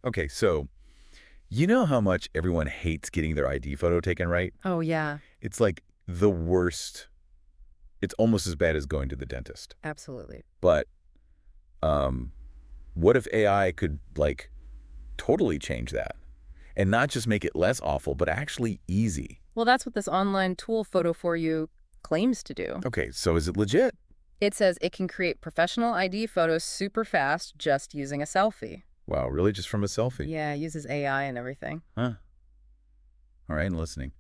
Okay, so you know how much everyone hates getting their ID photo taken, right? Oh, yeah, It's like the worst. It's almost as bad as going to the dentist. absolutely. But um, what if AI could, like, totally change that? And not just make it less awful, but actually easy. Well, that's what this online tool Photo4You claims to do. Okay, so is it legit? It says it can create professional ID photos super fast just using a selfie. Wow, really? Just from a selfie? Yeah, it uses AI and everything. Huh. All right, I'm listening.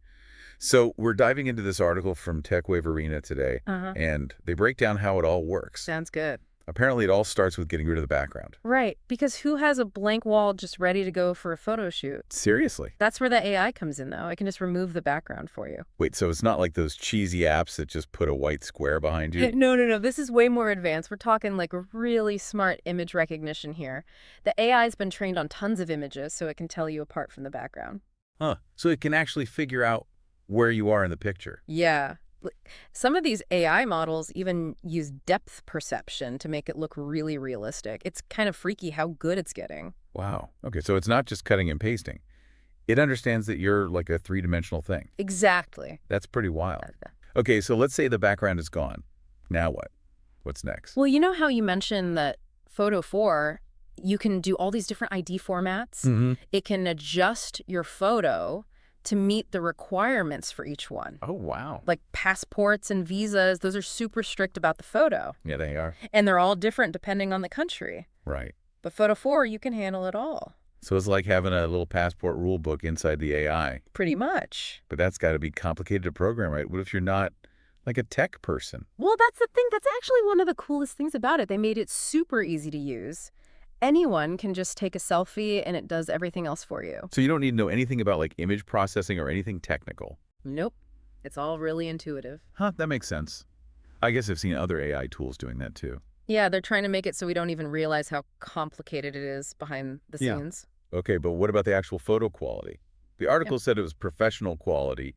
So we're diving into this article from TechWave Arena today, Uh-huh. and they break down how it all works. Sounds good. Apparently, it all starts with getting rid of the background. Right, because who has a blank wall just ready to go for a photo shoot? Seriously? That's where the AI comes in, though. It can just remove the background for you. Wait, so it's not like those cheesy apps that just put a white square behind you? No, no, no. This is way more advanced. We're talking like really smart image recognition here. The AI's been trained on tons of images, so it can tell you apart from the background. Huh. So it can actually figure out where you are in the picture. Yeah. Some of these AI models even use depth perception to make it look really realistic. It's kind of freaky how good it's getting. Wow. Okay, so it's not just cutting and pasting. It understands that you're like a three-dimensional thing. Exactly. That's pretty wild. Okay, so let's say the background is gone. Now what? What's next? Well, you know how you mentioned that Photo 4, you can do all these different ID formats? Mm-hmm. It can adjust your photo to meet the requirements for each one. Oh, wow. Like passports and visas, those are super strict about the photo. Yeah, they are. And they're all different depending on the country. Right. But Photo 4, you can handle it all. So it's like having a little passport rule book inside the AI. Pretty much. But that's got to be complicated to program, right? What if you're not like a tech person? Well, that's the thing. That's actually one of the coolest things about it. They made it super easy to use. Anyone can just take a selfie and it does everything else for you. So you don't need to know anything about like image processing or anything technical. Nope. It's all really intuitive. Huh, that makes sense. I guess I've seen other AI tools doing that too. Yeah, they're trying to make it so we don't even realize how complicated it is behind the Yeah. scenes. Okay, but what about the actual photo quality? The article said it was professional quality,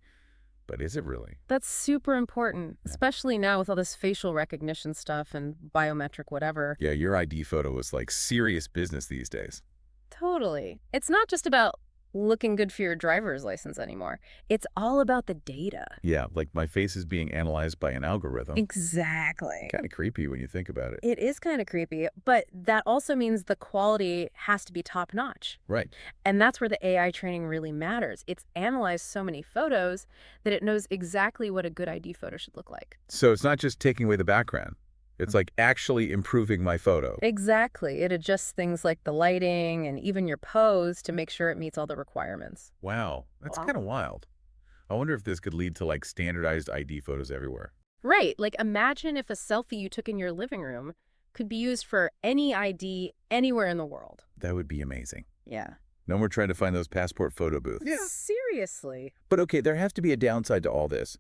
but is it really? That's super important, Yeah. especially now with all this facial recognition stuff and biometric whatever. Yeah, your ID photo is like serious business these days. Totally. It's not just about looking good for your driver's license anymore. It's all about the data. Yeah, like my face is being analyzed by an algorithm. Exactly. Kind of creepy when you think about it. It is kind of creepy, but that also means the quality has to be top notch. Right. And that's where the AI training really matters. It's analyzed so many photos that it knows exactly what a good ID photo should look like. So it's not just taking away the background. It's like actually improving my photo. Exactly. It adjusts things like the lighting and even your pose to make sure it meets all the requirements. Wow, that's Wow. kind of wild. I wonder if this could lead to like standardized ID photos everywhere. Right. Like imagine if a selfie you took in your living room could be used for any ID anywhere in the world. That would be amazing. Yeah. No more trying to find those passport photo booths. Yeah. Seriously. But okay, there has to be a downside to all this.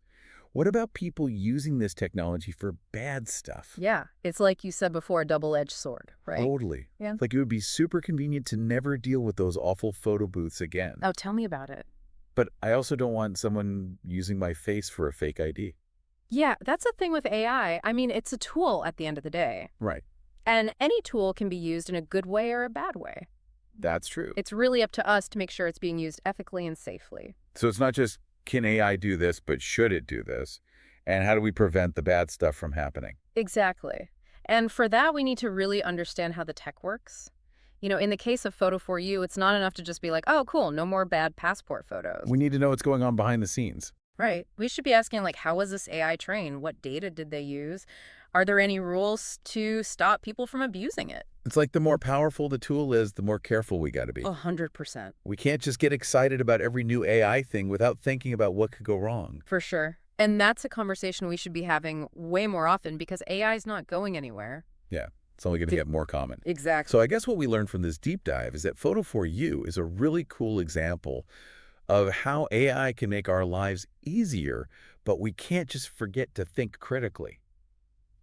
What about people using this technology for bad stuff? Yeah. It's like you said before, a double-edged sword, right? Totally. Yeah. Like it would be super convenient to never deal with those awful photo booths again. Oh, tell me about it. But I also don't want someone using my face for a fake ID. Yeah, that's the thing with AI. I mean, it's a tool at the end of the day. Right. And any tool can be used in a good way or a bad way. That's true. It's really up to us to make sure it's being used ethically and safely. So it's not just, can AI do this, but should it do this? And how do we prevent the bad stuff from happening? Exactly. And for that, we need to really understand how the tech works. You know, in the case of Photo4You, it's not enough to just be like, oh, cool, no more bad passport photos. We need to know what's going on behind the scenes. Right. We should be asking, like, how was this AI trained? What data did they use? Are there any rules to stop people from abusing it? It's like the more powerful the tool is, the more careful we got to be. 100%. We can't just get excited about every new AI thing without thinking about what could go wrong. For sure. And that's a conversation we should be having way more often because AI is not going anywhere. Yeah, it's only going to get more common. Exactly. So I guess what we learned from this deep dive is that Photo4You is a really cool example of how AI can make our lives easier, but we can't just forget to think critically.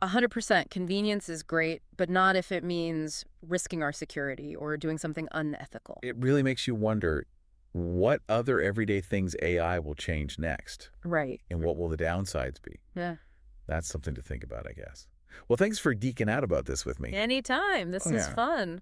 100%. Convenience is great, but not if it means risking our security or doing something unethical. It really makes you wonder, what other everyday things AI will change next? Right. And what will the downsides be? Yeah. That's something to think about, I guess. Well, thanks for geeking out about this with me. Anytime. This Oh, is yeah. fun.